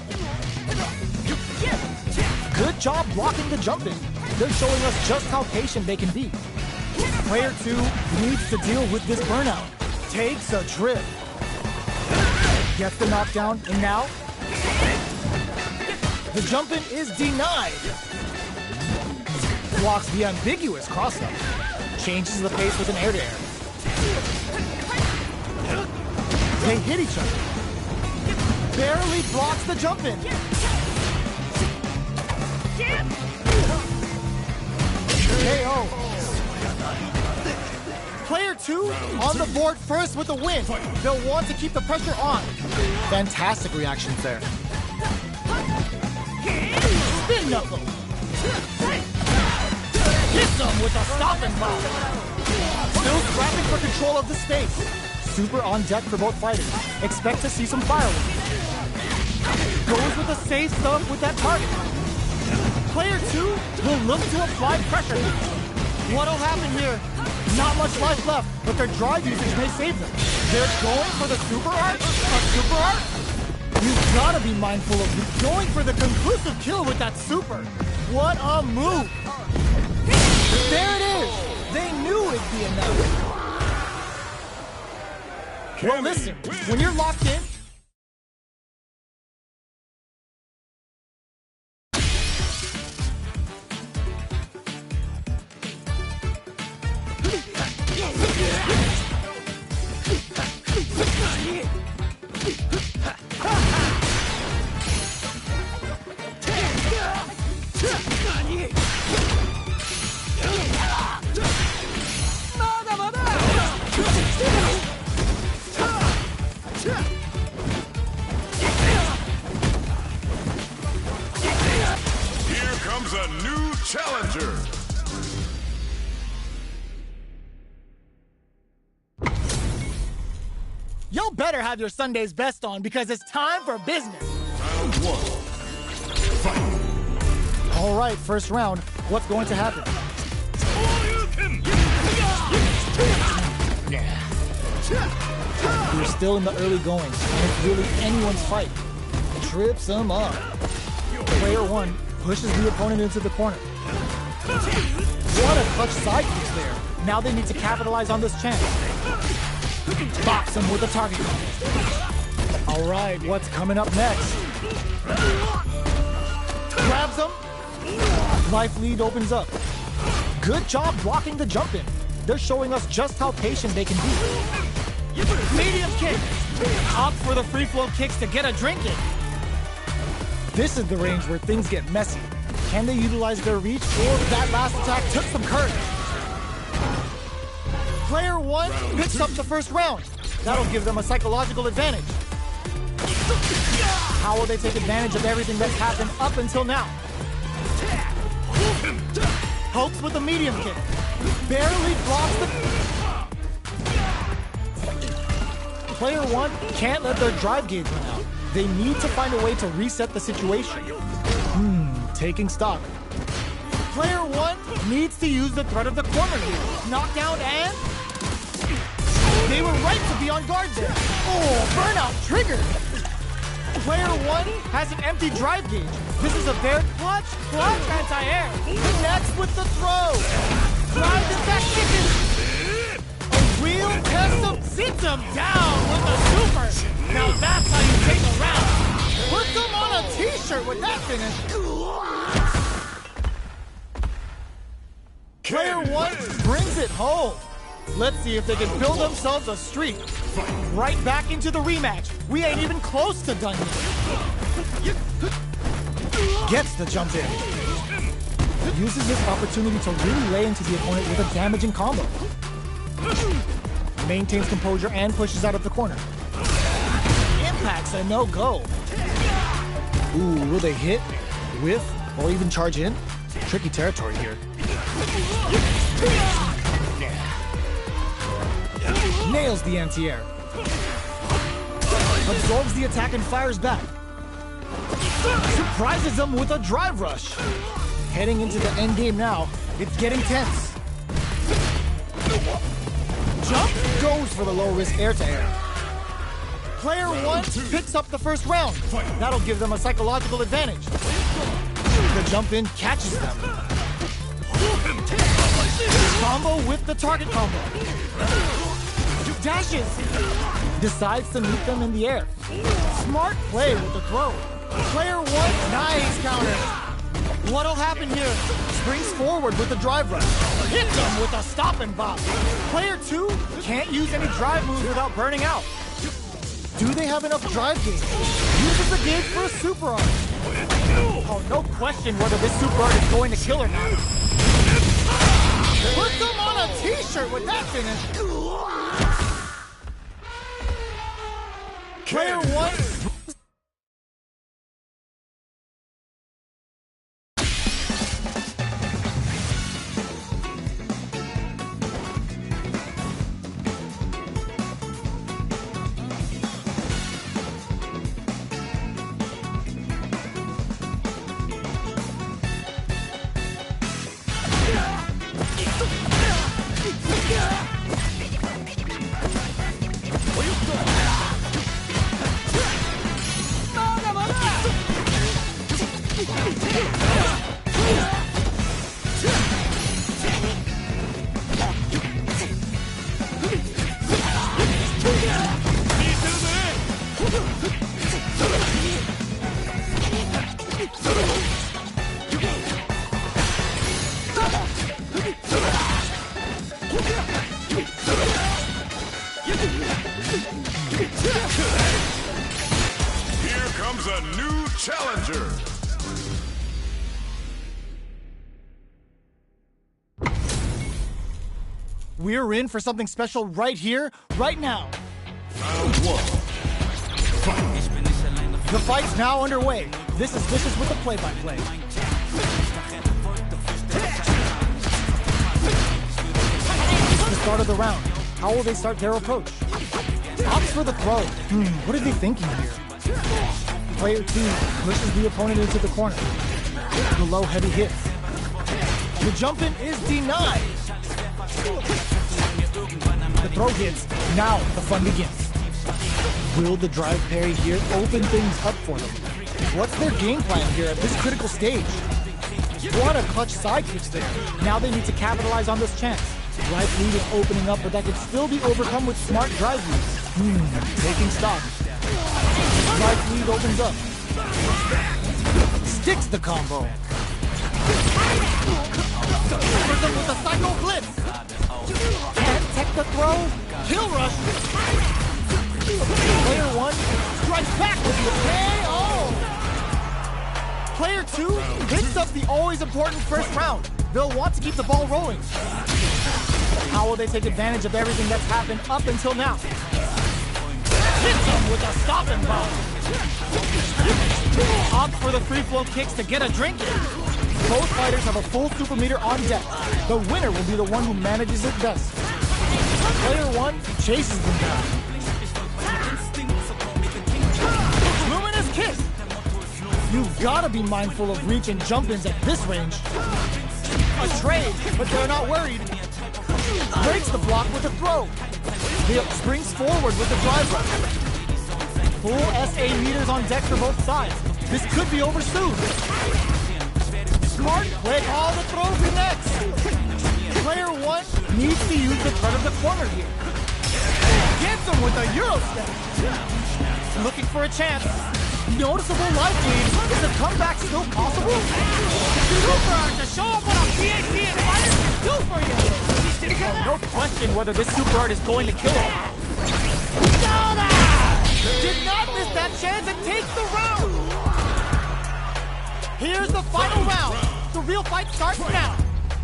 [SPEAKER 3] Good job blocking the jump in. They're showing us just how patient they can be. Player 2 needs to deal with this burnout. Takes a trip. Gets the knockdown, and now the jump in is denied. Blocks the ambiguous cross-up. Changes the pace with an air-to-air. They hit each other. Barely blocks the jump in. KO. Player 2 on the board first with a win. They'll want to keep the pressure on. Fantastic reactions there. Spin knuckle. Hits them with a stopping block. Still scrapping for control of the space. Super on deck for both fighters. Expect to see some fireworks. Goes with the safe stuff with that target. Player 2 will look to apply pressure. What'll happen here? Not much life left, but their drive usage may save them. They're going for the super art? A super art? You've gotta be mindful of going for the conclusive kill with that super. What a move! There it is! They knew it'd be enough. Well, listen, when you're locked in,
[SPEAKER 1] comes a new challenger.
[SPEAKER 3] Y'all better have your Sunday's best on because it's time for business.
[SPEAKER 1] Round one. Fight.
[SPEAKER 3] All right, first round. What's going to happen? We're still in the early going, and it's really anyone's fight. Trips him up. Player one pushes the opponent into the corner. What a clutch side kick there. Now they need to capitalize on this chance. Box him with a target. All right, what's coming up next? Grabs him. Life lead opens up. Good job blocking the jump in. They're showing us just how patient they can be. Medium kick. Opt for the free flow kicks to get a drink in. This is the range where things get messy. Can they utilize their reach, or that last attack took some courage? Player one picks up the first round. That'll give them a psychological advantage. How will they take advantage of everything that's happened up until now? Pokes with a medium kick. Barely blocks the... Player one can't let their drive gauge run out. They need to find a way to reset the situation. Taking stock. Player one needs to use the threat of the corner here. Knockdown and... They were right to be on guard there. Oh, burnout triggered. Player one has an empty drive gauge. This is a very clutch anti-air. Connects with the throw. Drives it back kicking. A real test of... Sits him down with a super. Now that's how you take a round. Put them on a t-shirt with that finish. Player one brings it home. Let's see if they can build themselves a streak. Right back into the rematch. We ain't even close to done yet. Gets the jump in. Uses this opportunity to really lay into the opponent with a damaging combo. Maintains composure and pushes out of the corner. Impact's a no-go. Ooh, will they hit, whiff, or even charge in? Tricky territory here. Nails the anti-air. Absorbs the attack and fires back. Surprises them with a drive rush. Heading into the end game now. It's getting tense. Jump goes for the low-risk air-to-air. Player one picks up the first round. That'll give them a psychological advantage. The jump in catches them. Combo with the target combo. Dashes. Decides to meet them in the air. Smart play with the throw. Player one, nice counter. What'll happen here? Springs forward with the drive rush. Hits them with a stop and bop. Player two can't use any drive moves without burning out. Do they have enough drive gauge? Uses the gauge for a super art. Oh, no question whether this super art is going to kill or not. Put them on a t-shirt with that finish. Player one.
[SPEAKER 1] Here comes a new challenger.
[SPEAKER 3] We're in for something special right here, right now.
[SPEAKER 1] Round one. Fight.
[SPEAKER 3] The fight's now underway. This is Vicious with the play-by-play. the round. How will they start their approach? Opts for the throw. What are they thinking here? Player 2 pushes the opponent into the corner. The low heavy hits. The jump in is denied. The throw hits. Now the fun begins. Will the drive parry here open things up for them? What's their game plan here at this critical stage? What a clutch side kicks there. Now they need to capitalize on this chance. Right lead is opening up, but that could still be overcome with smart drive moves. Taking stock. Right lead opens up. Sticks the combo. Covers them with a Psycho Blitz. Can't tech the throw. Kill rush. Player 1 strikes back with the KO. Player 2 hits up the always important first round. They'll want to keep the ball rolling. How will they take advantage of everything that's happened up until now? Hits him with a stopping bomb. Opt for the free flow kicks to get a drink in. Both fighters have a full super meter on deck. The winner will be the one who manages it best. Player 1 chases them down. Luminous kiss. You've got to be mindful of reach and jump-ins at this range. A trade, but they're not worried. Breaks the block with a throw. The up springs forward with a drive rush. Full SA meters on deck for both sides. This could be over soon. Smart play. All the throw connects. Player 1 needs to use the front of the corner here. Gets him with a Euro step. Looking for a chance. Noticeable life lead. Is the comeback still possible?
[SPEAKER 2] Super art to show up what a PhD in fighters can do for you.
[SPEAKER 3] No question whether this super art is going to kill him. Did not miss that chance and takes the round. Here's the final round. The real fight starts now.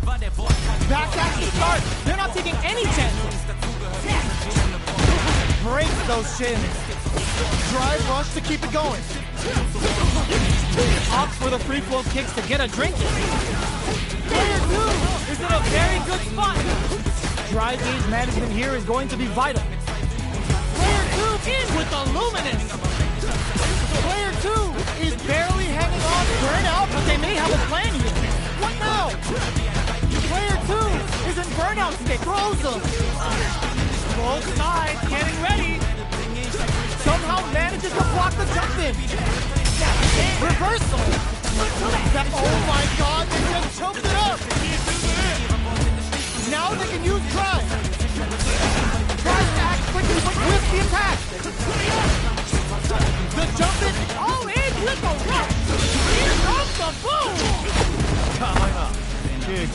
[SPEAKER 3] Backdash to start. They're not taking any chances. Breaks those shins. Drive rush to keep it going. Opt for the free flow kicks to get a drink in. Player 2 is in a very good spot. Drive gauge management here is going to be vital. Player 2 in with the Luminous. Player 2 is barely hanging on. Burnout, but they may have a plan here. What now? Player 2 is in burnout state. Throws them. Both sides getting ready. Somehow manages to block the jump in. Reversal. Oh my God, they just choked it up. Now they can use drive. Tries to act quickly, but with the attack. The jump in. Oh, in with the rush. Here comes the boom.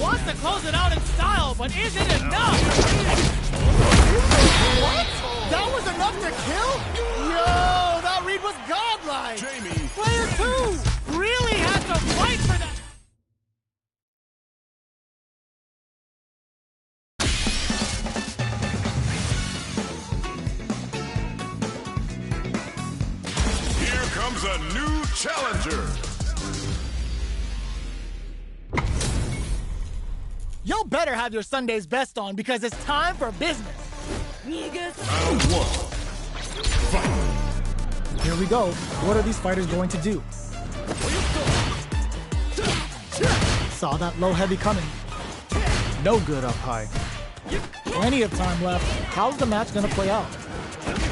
[SPEAKER 2] Wants to close it out in style, but is it enough?
[SPEAKER 3] What? That was enough to kill? Yo, that read was godlike.
[SPEAKER 1] Jamie.
[SPEAKER 2] Player 2 really had to fight for that.
[SPEAKER 1] Here comes a new challenger.
[SPEAKER 3] Y'all better have your Sunday's best on because it's time for business.
[SPEAKER 1] Round 1. Fight.
[SPEAKER 3] Here we go. What are these fighters going to do? Saw that low heavy coming. No good up high. Plenty of time left. How's the match going to play out?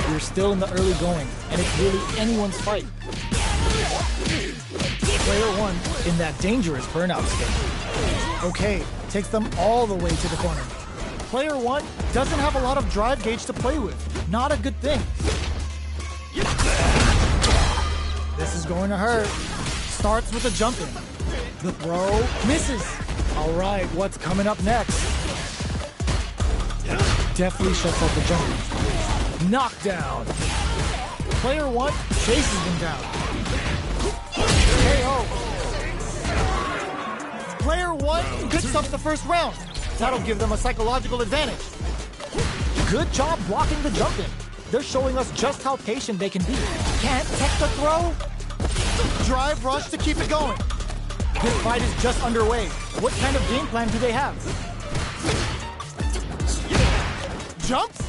[SPEAKER 3] We're still in the early going, and it's really anyone's fight. Player 1 in that dangerous burnout state. Okay, takes them all the way to the corner. Player 1 doesn't have a lot of drive gauge to play with. Not a good thing. This is going to hurt. Starts with a jump in. The throw misses. All right, what's coming up next? Definitely shuts out the jump. Knockdown. Player 1 chases them down. KO. Player 1 picks up the first round. That'll give them a psychological advantage. Good job blocking the jump in. They're showing us just how patient they can be. Can't tech the throw. Drive rush to keep it going. This fight is just underway. What kind of game plan do they have? Jumps.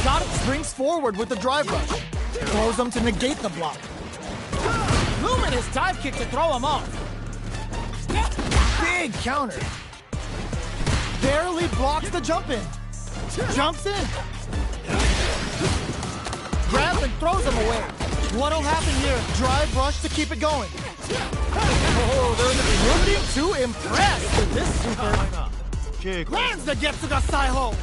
[SPEAKER 3] Got it. Springs forward with the drive rush. Throws him to negate the block.
[SPEAKER 2] Luminous dive kick to throw him off.
[SPEAKER 3] Big counter. Barely blocks the jump in. Jumps in. Grabs and throws him away. What'll happen here? Drive rush to keep it going. Oh, they're looking to impress with this super. Lands the Getsuga Saiho.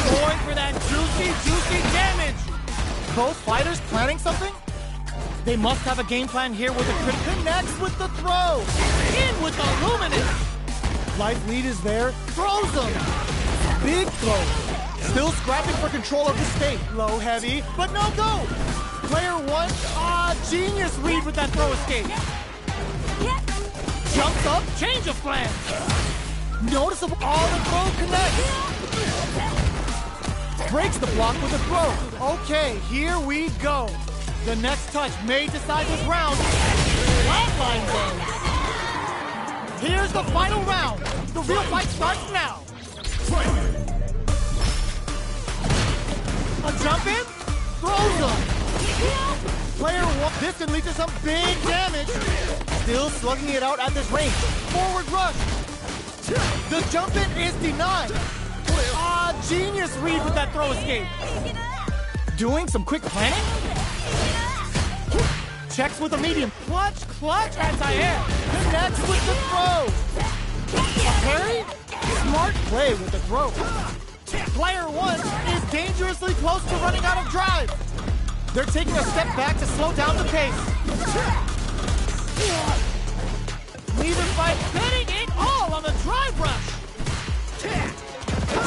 [SPEAKER 2] Going for that juicy damage.
[SPEAKER 3] Both fighters planning something? They must have a game plan here with the crit. Connects with the throw.
[SPEAKER 2] In with the Luminous.
[SPEAKER 3] Life lead is there. Throws him. Big throw. Still scrapping for control of the state. Low, heavy, but no go. Player one, genius read with that throw escape. Jumps up,
[SPEAKER 2] Change of plan.
[SPEAKER 3] noticeable, all the throw connects. Breaks the block with a throw. Okay, here we go. The next touch may decide this round. Flatline goes. Here's the final round. The real fight starts now. A jump in, throws him. Player one, this can lead to some big damage. Still slugging it out at this range. Forward rush. The jump in is denied. Genius read with that throw escape. Doing some quick planning. Checks with a medium.
[SPEAKER 2] Clutch, anti-air.
[SPEAKER 3] Connects with the throw. A parry? Smart play with the throw. Player one is dangerously close to running out of drive. They're taking a step back to slow down the pace.
[SPEAKER 2] Neither fight betting it all on the drive rush.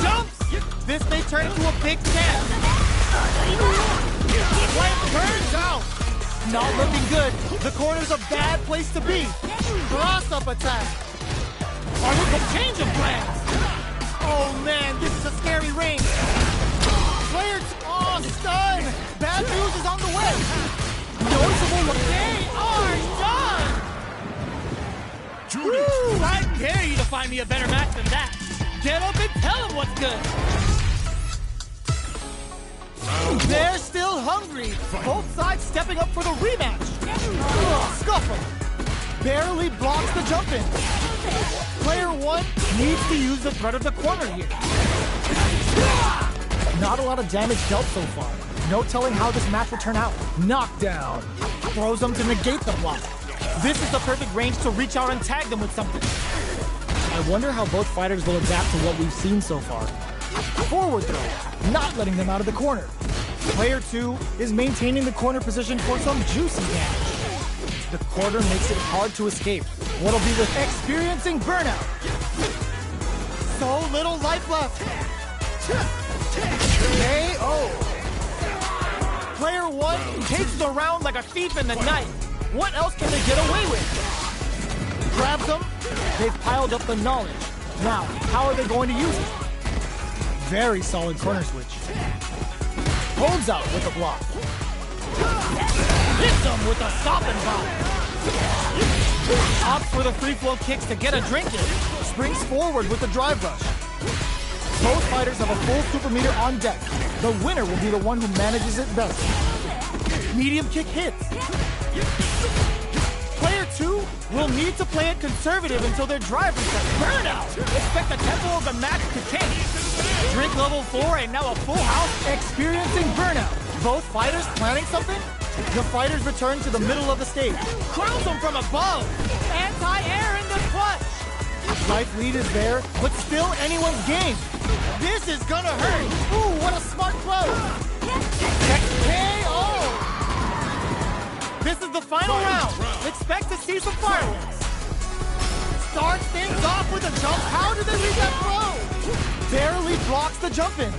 [SPEAKER 2] Jumps.
[SPEAKER 3] This may turn into a big chance. Flame turns out. Not looking good. The corner's a bad place to be. Cross-up attack.
[SPEAKER 2] Are we going to change of plans?
[SPEAKER 3] Oh man, this is a scary range. Player stun. Bad news is on the way. Noticeable.
[SPEAKER 2] They are done. Woo, I dare you to find me a better match than that. Get up and tell him what's good.
[SPEAKER 3] They're still hungry. Both sides stepping up for the rematch. Scuffle. Barely blocks the jump in. Player one needs to use the threat of the corner here. Not a lot of damage dealt so far. No telling how this match will turn out. Knockdown. Throws them to negate the block. This is the perfect range to reach out and tag them with something. I wonder how both fighters will adapt to what we've seen so far. Forward throw, not letting them out of the corner. Player two is maintaining the corner position for some juicy damage. The corner makes it hard to escape. What'll be with experiencing burnout. So little life left. KO. Player one takes the round like a thief in the night. What else can they get away with? Grabs them. They've piled up the knowledge. Now, how are they going to use it? Very solid corner switch. Holds out with the block.
[SPEAKER 2] Hits him with a stop and pop.
[SPEAKER 3] Opts for the free flow kicks to get a drink in. Springs forward with the drive rush. Both fighters have a full super meter on deck. The winner will be the one who manages it best. Medium kick hits. Player two will need to play it conservative until their drive resets.
[SPEAKER 2] Burnout. Expect the tempo of the match to change.
[SPEAKER 3] Drink level 4 and now a full house experiencing burnout. Both fighters planning something? The fighters return to the middle of the stage.
[SPEAKER 2] Crowns him from above. Anti-air in the clutch.
[SPEAKER 3] Life lead is there, but still anyone's game. This is gonna hurt. Ooh, what a smart throw. KO. This is the final round. Expect to see some fireworks. Starts things off with a jump. How did they read that throw? Barely blocks the jump in.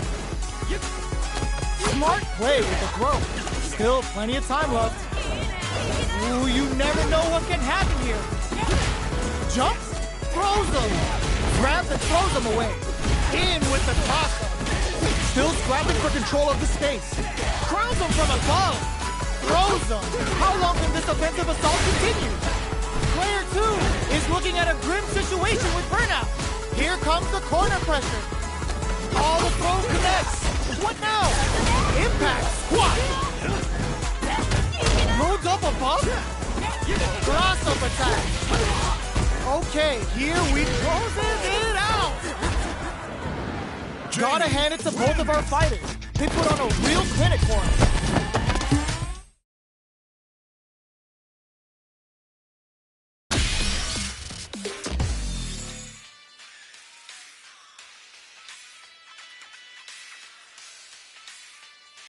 [SPEAKER 3] Smart play with the throw. Still plenty of time left. Ooh, you never know what can happen here. Jumps, throws them. Grabs and throws them away. In with the toss-up. Still scrapping for control of the space. Crowns them from above. Throws them. How long can this offensive assault continue? Player two is looking at a grim situation with burnout. Here comes the corner pressure. All the throw connects. What now? Impact. What? Loads up above? Cross-up attack. Okay, here we closes it out. Gotta hand it to both of our fighters. They put on a real clinic for him.